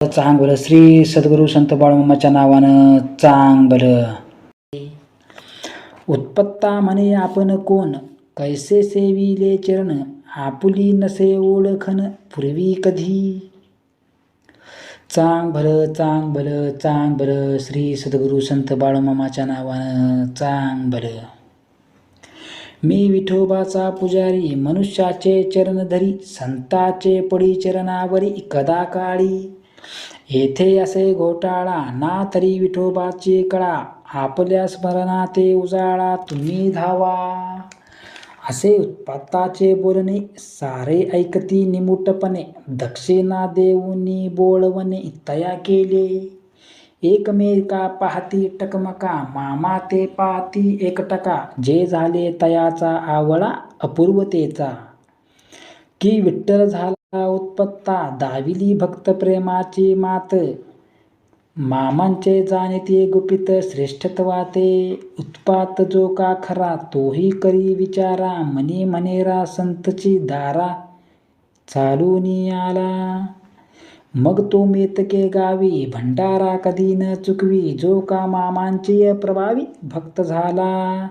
चांग भलं श्री सद्गुरू संत बाळूमामाच्या नावानं चांग भलं. उत्पत्ता म्हणे आपण कोण, कैसे सेविले चरण, आपुली नसे ओळखन पूर्वी कधी. चांग भलं चांग भलं चांग भलं श्री सद्गुरू संत बाळूमामाच्या नावानं चांग भलं. मी विठोबाचा पुजारी, मनुष्याचे चरण धरी, संताचे पडी चरणावरी कदा काळी. येथे असे घोटाळा, ना तरी विठोबाची कळा, आपल्या स्मरणाते उजाळा तुम्ही धावा. असे उत्पत्ताचे बोलणे, सारे ऐकती निमुटपणे, दक्षिणा देऊनी बोळवणे तया केले. एकमेका पाहती टकमका, मामा ते पाहती एकटका, जे झाले तयाचा आवळा अपूर्वतेचा. की विठ्ठल झाला उत्पत्ता, दाविली भक्त प्रेमाची मात, मामांचे जाणते गुपित श्रेष्ठत्वाते. उत्पात जो का खरा, तोही करी विचारा, मनी म्हणेरा संतची दारा चालूनी आला. मग तो मेतके गावी, भंडारा कधी न चुकवी, जो का मामांची प्रभावी भक्त झाला.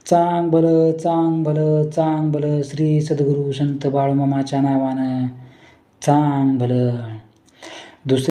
चांग भलं चांग भलं चांग भलं श्री सद्गुरू संत बाळूमामाच्या नावानं चांग भलं. दुसरे